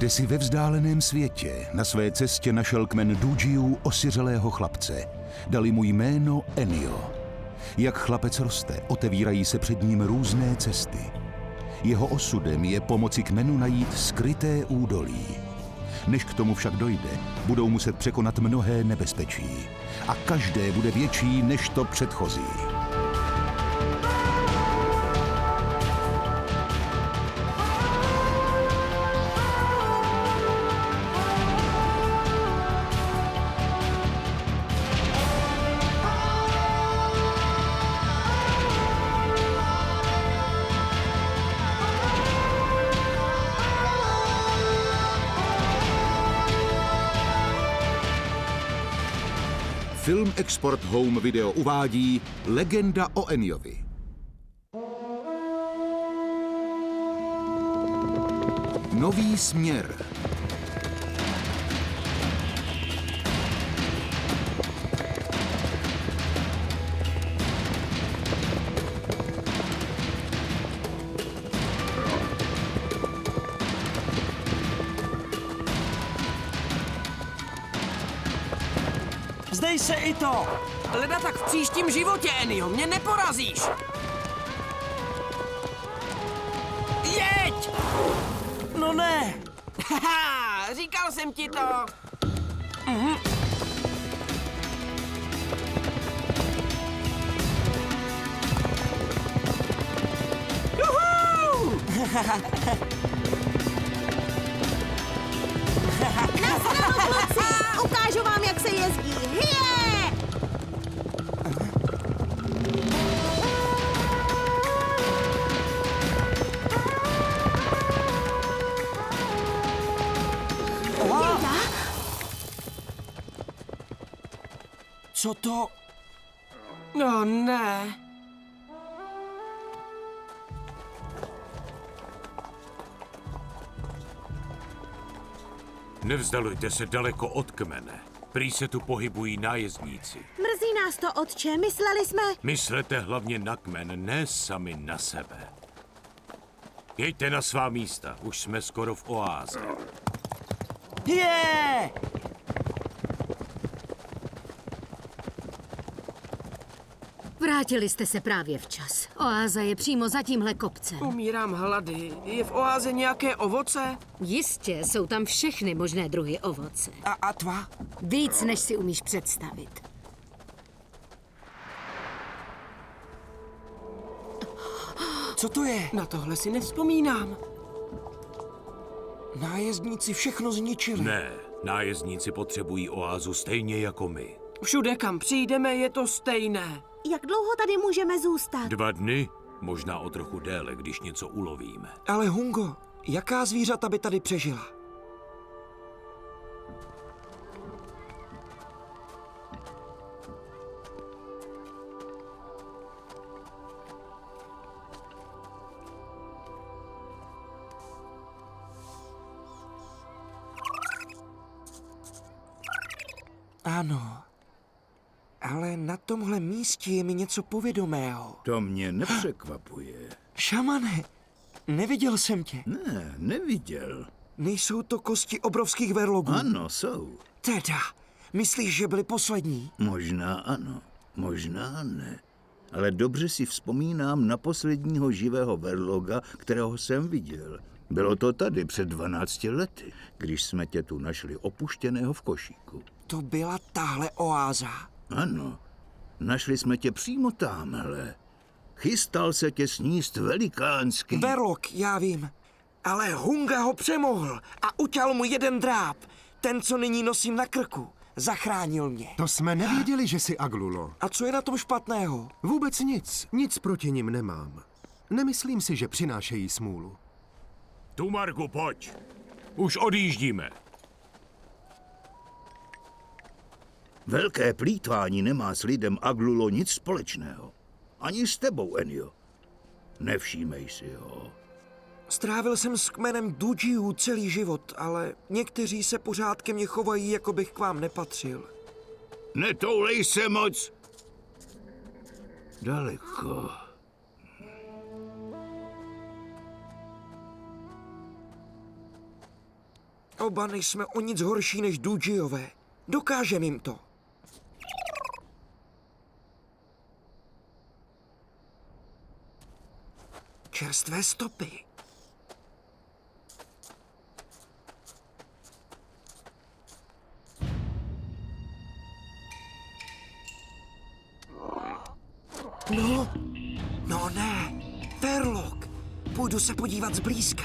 Kdesi ve vzdáleném světě na své cestě našel kmen Dujiů osiřelého chlapce. Dali mu jméno Enio. Jak chlapec roste, otevírají se před ním různé cesty. Jeho osudem je pomoci kmenu najít skryté údolí. Než k tomu však dojde, budou muset překonat mnohé nebezpečí. A každé bude větší než to předchozí. Film Export Home Video uvádí Legenda o Eniovi. Nový směr. Vzdej se i to! Leda tak v příštím životě, Enio, mě neporazíš! Jeď! No ne! Haha, říkal jsem ti to! Juhu! Ukážu vám, jak se jezdí. Hije! Co to? No ne. Nevzdalujte se daleko od kmene. Prý se tu pohybují nájezdníci. Mrzí nás to, otče. Mysleli jsme... Myslete hlavně na kmen, ne sami na sebe. Jeďte na svá místa, už jsme skoro v oáze. Je! Vrátili jste se právě včas. Oáza je přímo za tímhle kopcem. Umírám hlady. Je v oáze nějaké ovoce? Jistě, jsou tam všechny možné druhy ovoce. A tva? Víc, než si umíš představit. Co to je? Na tohle si nevzpomínám. Nájezdníci všechno zničili. Ne, nájezdníci potřebují oázu stejně jako my. Všude, kam přijdeme, je to stejné. Jak dlouho tady můžeme zůstat? 2 dny, možná o trochu déle, když něco ulovíme. Ale Hungo, jaká zvířata by tady přežila? Ano, ale na tomhle místě je mi něco povědomého. To mě nepřekvapuje. Šamane, neviděl jsem tě. Ne, neviděl. Nejsou to kosti obrovských verlogů? Ano, jsou. Teda, myslíš, že byli poslední? Možná ano, možná ne. Ale dobře si vzpomínám na posledního živého verloga, kterého jsem viděl. Bylo to tady před 12 lety, když jsme tě tu našli opuštěného v košíku. To byla tahle oáza. Ano, našli jsme tě přímo támhle. Chystal se tě sníst velikánský... Verlog, já vím. Ale Hunga ho přemohl a uťal mu jeden dráp. Ten, co nyní nosím na krku. Zachránil mě. To jsme nevěděli, že jsi Aglulo. A co je na tom špatného? Vůbec nic. Nic proti nim nemám. Nemyslím si, že přinášejí smůlu. Tu, Marku, pojď. Už odjíždíme. Velké plýtvání nemá s lidem Aglulo nic společného. Ani s tebou, Enio. Nevšímej si ho. Strávil jsem s kmenem Dujiů celý život, ale někteří se pořád ke mně chovají, jako bych k vám nepatřil. Netoulej se moc. Daleko. Oba nejsme o nic horší než Dujiové. Dokážeme jim to. Čerstvé stopy. No ne, Verlog. Půjdu se podívat zblízka.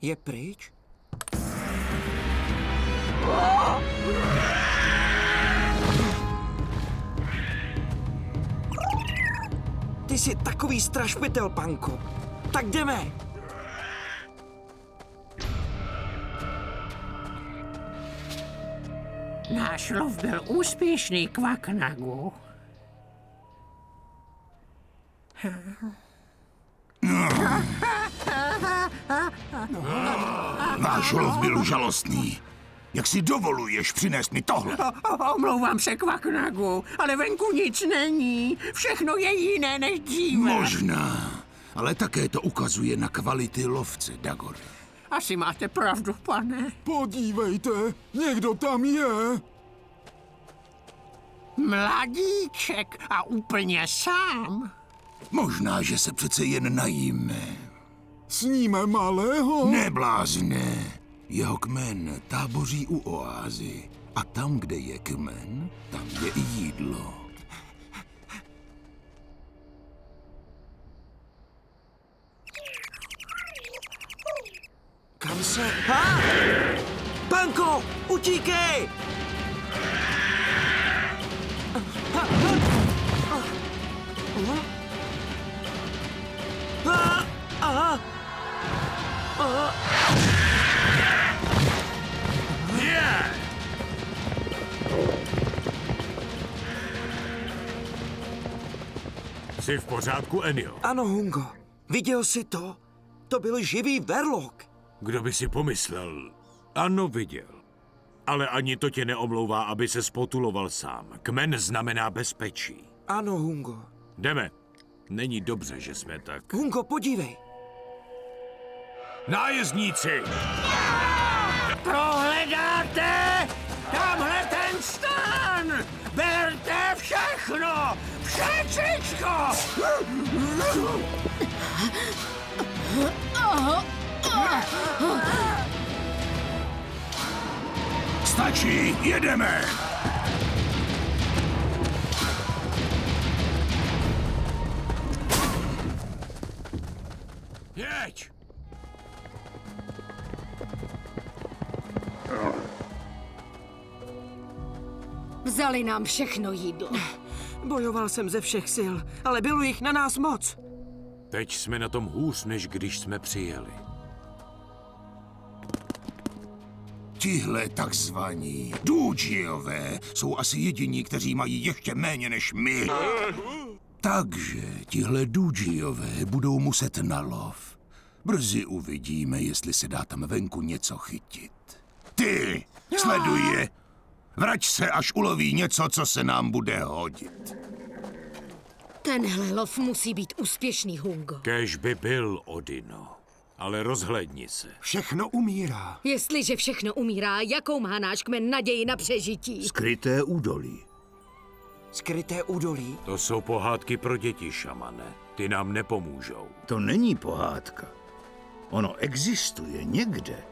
Je pryč? Ty jsi takový strašpitel, Panko. Tak jdeme. Náš lov byl úspěšný, Kvaknagu. Váš lov byl žalostný. Jak si dovoluješ přinést mi tohle? Omlouvám se, Kvaknagu, ale venku nic není. Všechno je jiné než dříve. Možná, ale také to ukazuje na kvality lovce, Dagore. Asi máte pravdu, pane. Podívejte, někdo tam je. Mladíček a úplně sám. Možná, že se přece jen najíme. Sníme malého? Neblázne. Jeho kmen táboří u oázy. A tam, kde je kmen, tam je i jídlo. Kam se... Ha! Panko, utíkej! Jsi v pořádku, Enio? Ano, Hungo. Viděl jsi to? To byl živý Verlog. Kdo by si pomyslel? Ano, viděl. Ale ani to tě neomlouvá, aby se spotuloval sám. Kmen znamená bezpečí. Ano, Hungo. Jdeme. Není dobře, že jsme tak. Hungo, podívej. Nájezdníci! Prohledáte? Tamhle ten stan! Berte všechno! Všechno! Stačí, jedeme! Jeď! Vzali nám všechno jídlo. Bojoval jsem ze všech sil, ale bylo jich na nás moc. Teď jsme na tom hůř, než když jsme přijeli. Tihle takzvaní Dujiové jsou asi jediní, kteří mají ještě méně než my. Takže tihle Dujiové budou muset na lov. Brzy uvidíme, jestli se dá tam venku něco chytit. Ty, sleduj je. Vrať se, až uloví něco, co se nám bude hodit. Tenhle lov musí být úspěšný, Hungo. Kéž by byl, Odino. Ale rozhlédni se. Všechno umírá. Jestliže všechno umírá, jakou má náš kmen naději na přežití? Skryté údolí. Skryté údolí. To jsou pohádky pro děti, šamane. Ty nám nepomůžou. To není pohádka. Ono existuje někde.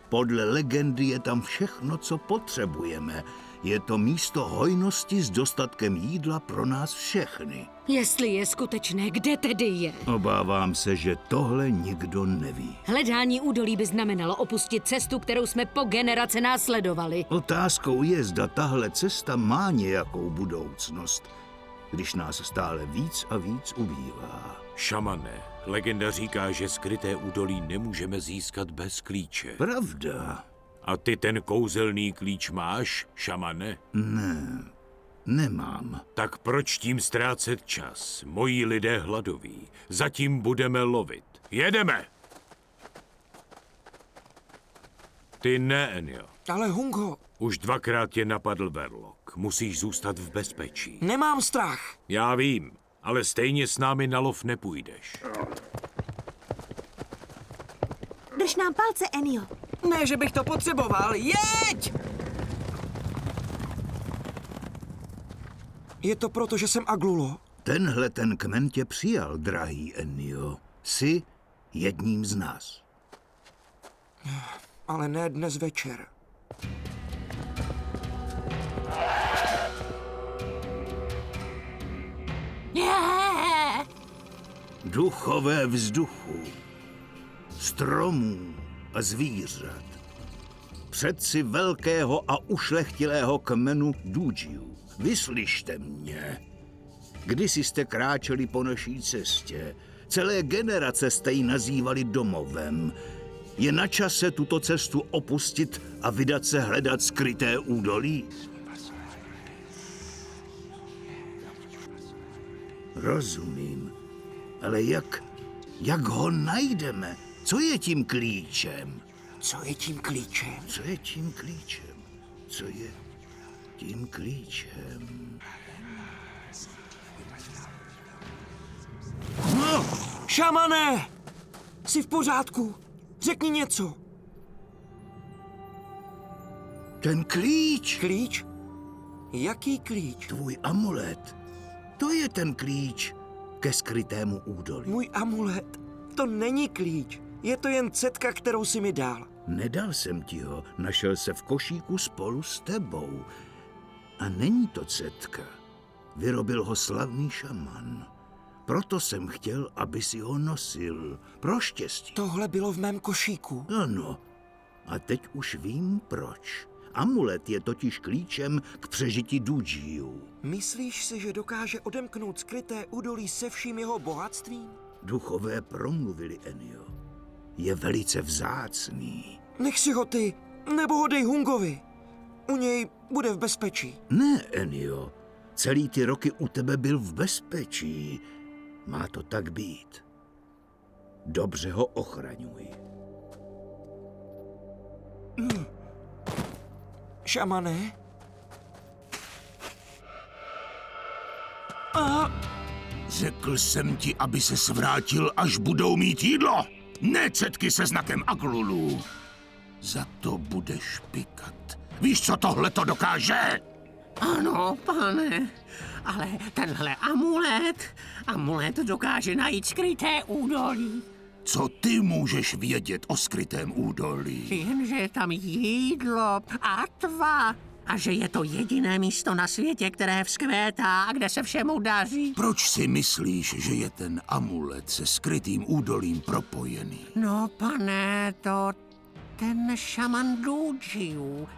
Podle legendy je tam všechno, co potřebujeme. Je to místo hojnosti s dostatkem jídla pro nás všechny. Jestli je skutečné, kde tedy je? Obávám se, že tohle nikdo neví. Hledání údolí by znamenalo opustit cestu, kterou jsme po generace následovali. Otázkou je, zda tahle cesta má nějakou budoucnost, když nás stále víc a víc ubývá. Šamane, legenda říká, že skryté údolí nemůžeme získat bez klíče. Pravda. A ty ten kouzelný klíč máš, šamane? Ne. Nemám. Tak proč tím ztrácet čas? Moji lidé hladoví. Zatím budeme lovit. Jedeme! Ty ne, Enio. Ale Hungo, Už 2krát tě napadl Verlok. Musíš zůstat v bezpečí. nemám strach. Já vím, ale stejně s námi na lov nepůjdeš. Drž nám palce, Enio. Ne, že bych to potřeboval. Jeď! Je to proto, že jsem Aglulo? Tenhle ten kmen tě přijal, drahý Ennio. Jsi jedním z nás. Ale ne dnes večer. Duchové vzduchu, stromů a zvířat. Předci velkého a ušlechtilého kmenu Dúdžiů. Vyslyšte mě. Kdysi jste kráčeli po naší cestě. Celé generace jste ji nazývali domovem. Je na čase tuto cestu opustit a vydat se hledat skryté údolí? Rozumím. Ale jak ho najdeme? Co je tím klíčem? Co je tím klíčem? Co je tím klíčem? Co je tím klíčem? No! Šamané! Jsi v pořádku? Řekni něco. Ten klíč! Klíč? Jaký klíč? Tvůj amulet. To je ten klíč ke skrytému údolí. Můj amulet. To není klíč. Je to jen cetka, kterou jsi mi dal. Nedal jsem ti ho, našel se v košíku spolu s tebou. A není to cetka. Vyrobil ho slavný šaman. Proto jsem chtěl, aby si ho nosil. Pro štěstí. Tohle bylo v mém košíku. Ano. A teď už vím proč. Amulet je totiž klíčem k přežití Dúdžiů. Myslíš si, že dokáže odemknout skryté údolí se vším jeho bohatstvím? Duchové promluvili, Ennio. Je velice vzácný. Nech si ho ty, nebo ho dej Hungovi. U něj bude v bezpečí. Ne, Ennio. Celý ty roky u tebe byl v bezpečí. Má to tak být. Dobře ho ochraňuj. Šamané? Řekl jsem ti, aby se svrátil, až budou mít jídlo. Ne cetky se znakem Aglulů. Za to budeš pikat. Víš, co tohle to dokáže? Ano, pane, ale tenhle amulet dokáže najít skryté údolí. Co ty můžeš vědět o skrytém údolí? Jenže je tam jídlo a tva. A že je to jediné místo na světě, které vzkvétá a kde se všemu daří. Proč si myslíš, že je ten amulet se skrytým údolím propojený? No, pane, to ten šaman Dúdžiů.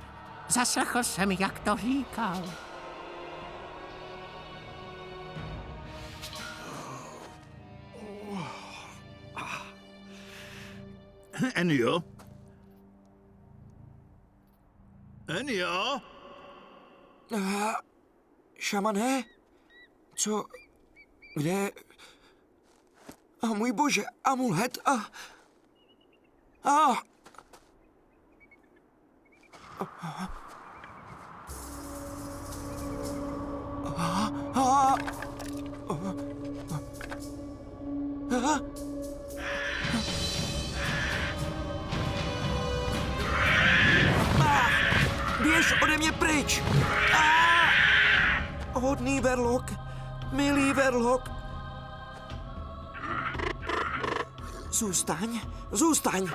Zaslechl jsem, jak to říkal. Ennio? Ennio? Šamané? Co? Kde? A můj bože, amulet Běž ode mě pryč! Hodný Verlok, milý Verlok. Zůstaň.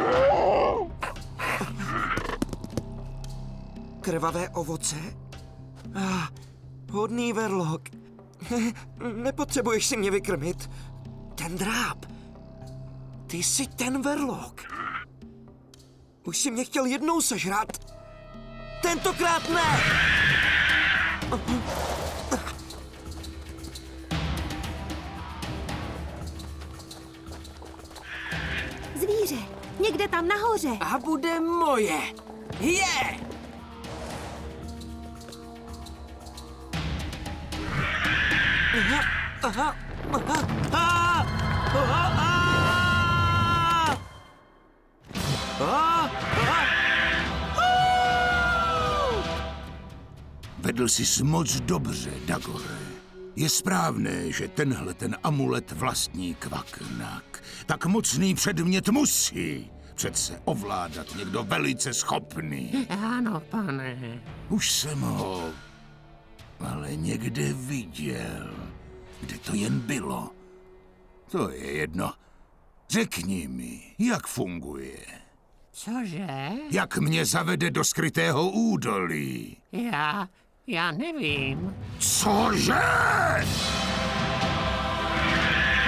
Krvavé ovoce? Hodný Verlok. Nepotřebuješ si mě vykrmit. Ten dráp. Ty jsi ten Verlok. Už si mě chtěl jednou sežrat. Tentokrát ne! Zvíře, někde tam nahoře. A bude moje. Je! Aha. Aha. Aha. Aha. Aha. Vedl jsi moc dobře, Dagore. Je správné, že ten amulet vlastní Kvaknak. Tak mocný předmět musí přece ovládat někdo velice schopný. Ano, pane. Už jsem ho ale někde viděl. Kde to jen bylo? To je jedno. Řekni mi, jak funguje. Cože? Jak mě zavede do skrytého údolí? Já nevím. Cože?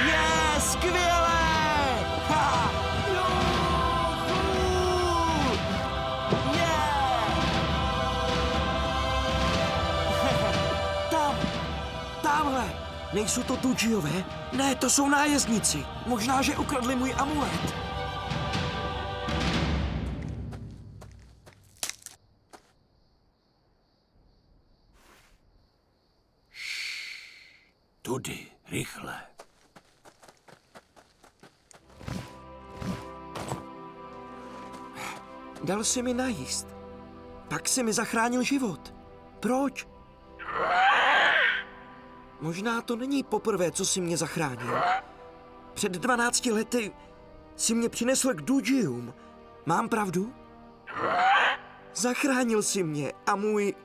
Je, skvělé! Ha! Juhu! Je! Tamhle! Nejsou to Dujiové? Ne, to jsou nájezdníci. Možná, že ukradli můj amulet. Tudy, rychle. Dal si mi najíst. Pak si mi zachránil život. Proč? Možná to není poprvé, co si mě zachránil. Před 12 lety si mě přinesl k Dujium. Mám pravdu? Zachránil si mě a můj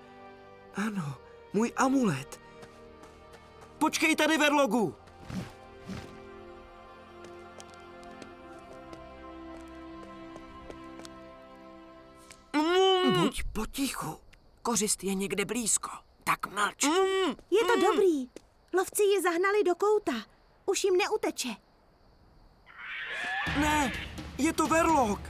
amulet. Počkej tady, Verlogu! Buď potichu. Kořist je někde blízko. Tak mlč. Je to dobrý. Lovci ji zahnali do kouta. Už jim neuteče. Ne, je to Verlog.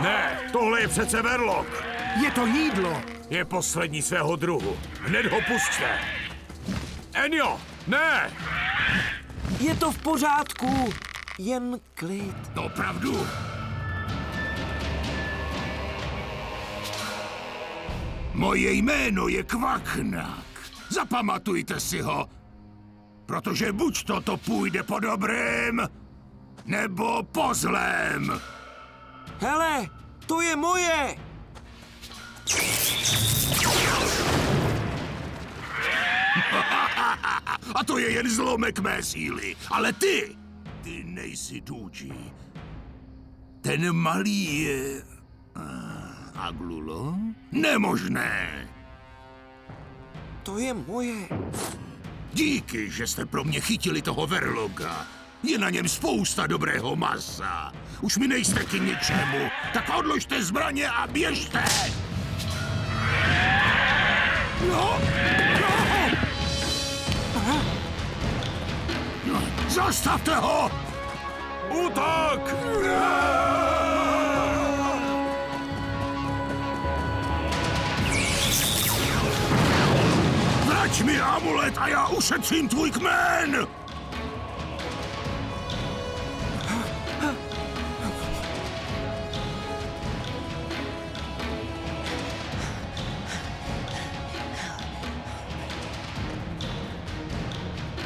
Ne, tohle je přece Verlog. Je to jídlo. Je poslední svého druhu. Hned ho pusťte. Enio, ne! Je to v pořádku. Jen klid. Opravdu? Moje jméno je Kvaknak. Zapamatujte si ho. Protože buď to půjde po dobrém, nebo po zlém. Hele, to je moje. A to je jen zlomek mé síly. Ale ty nejsi Duji. Ten malý je... Aglulo? Nemožné. To je moje. Díky, že jste pro mě chytili toho Verloga. Je na něm spousta dobrého masa. Už mi nejste k ničemu. Tak odložte zbraně a běžte! No! Zastavte ho! Útok! Vrať mi amulet a já ušetřím tvůj kmen!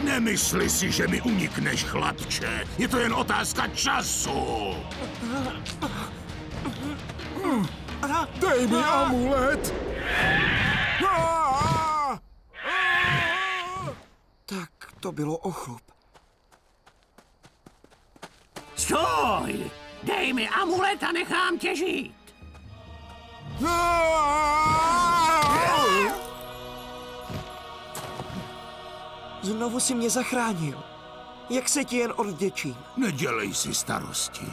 Nemysli si, že mi unikneš, chlapče. Je to jen otázka času. Dej mi amulet. Tak to bylo o chlup. Stoj! Dej mi amulet a nechám tě žít. Znovu si mě zachránil. Jak se ti jen odvděčím? Nedělej si starosti.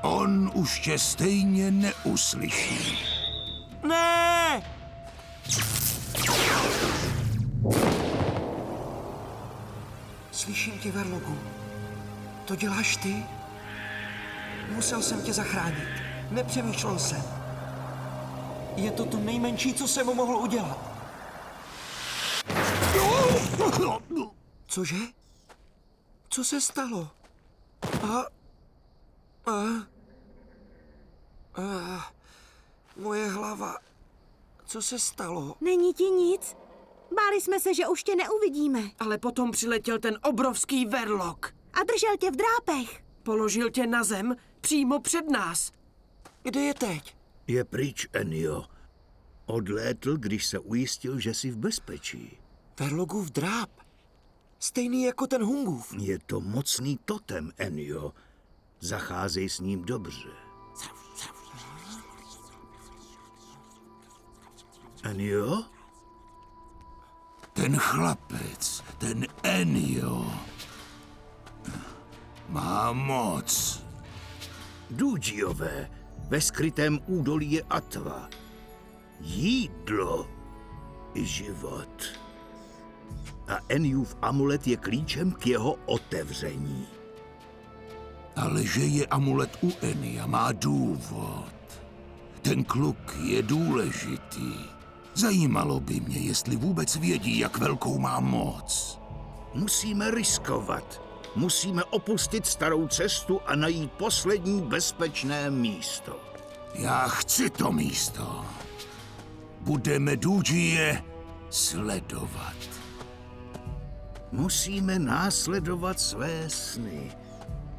On už tě stejně neuslyší. Ne! Slyším tě, Verlogu. To děláš ty? Musel jsem tě zachránit. Nepřemýšlel jsem. Je to to nejmenší, co jsem mu mohl udělat. Cože? Co se stalo? Moje hlava. Co se stalo? Není ti nic? Báli jsme se, že už tě neuvidíme. Ale potom přiletěl ten obrovský verlok. A držel tě v drápech. Položil tě na zem přímo před nás. Kde je teď? Je pryč, Ennio. Odlétl, když se ujistil, že jsi v bezpečí. Verlogův dráp. Stejný jako ten Hungův. Je to mocný totem, Ennio. Zacházej s ním dobře. Ennio? Ten chlapec, ten Ennio, má moc. Dujiové, ve skrytém údolí je Atva. Jídlo i život. A Enniův amulet je klíčem k jeho otevření. Ale že je amulet u Ennia, má důvod. Ten kluk je důležitý. Zajímalo by mě, jestli vůbec vědí, jak velkou má moc. Musíme riskovat. Musíme opustit starou cestu a najít poslední bezpečné místo. Já chci to místo. Budeme Dujie sledovat. Musíme následovat své sny.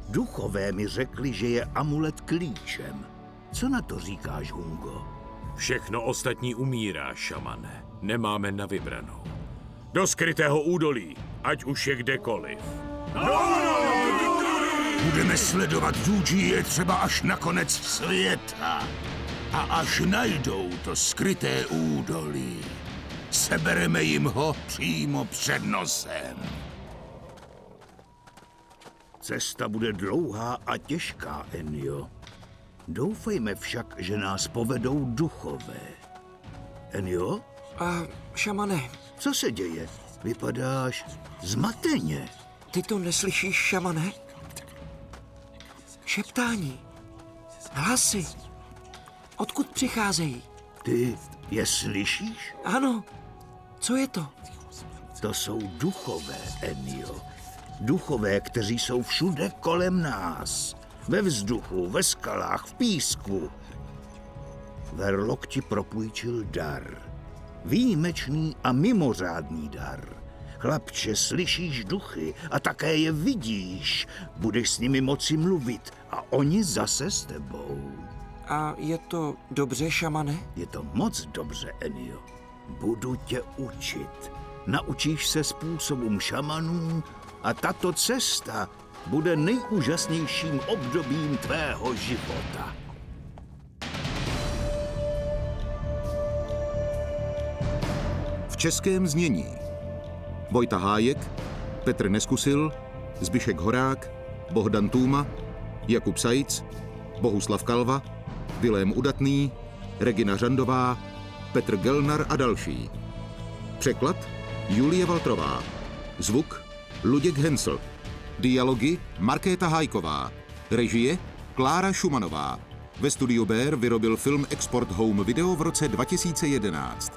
Duchové mi řekli, že je amulet klíčem. Co na to říkáš, Hungo? Všechno ostatní umírá, šamane. Nemáme na vybranou. Do skrytého údolí, ať už je kdekoliv. Budeme sledovat Dujie třeba až na konec světa. A až najdou to skryté údolí, sebereme jim ho přímo před nosem. Cesta bude dlouhá a těžká, Ennio. Doufejme však, že nás povedou duchové. Ennio? Šamane, Co se děje? Vypadáš zmateně. ty to neslyšíš, šamane? Šeptání. Hlasy. Odkud přicházejí? Ty je slyšíš? Ano. Co je to? To jsou duchové, Ennio. Duchové, kteří jsou všude kolem nás. Ve vzduchu, ve skalách, v písku. Verlok ti propůjčil dar. Výjimečný a mimořádný dar. Chlapče, slyšíš duchy a také je vidíš. Budeš s nimi moci mluvit a oni zase s tebou. A je to dobře, šamane? Je to moc dobře, Ennio. Budu tě učit. Naučíš se způsobům šamanů a tato cesta bude nejúžasnějším obdobím tvého života. V českém znění Vojta Hájek, Petr Neskusil, Zbyšek Horák, Bohdan Tůma, Jakub Sajc, Bohuslav Kalva, Vilém Udatný, Regina Žandová, Petr Gelnar a další. Překlad Julie Valtrová. Zvuk Luděk Hensl. Dialogy Markéta Hájková. Režie Klára Šumanová. Ve studiu Bér vyrobil film Export Home Video v roce 2011.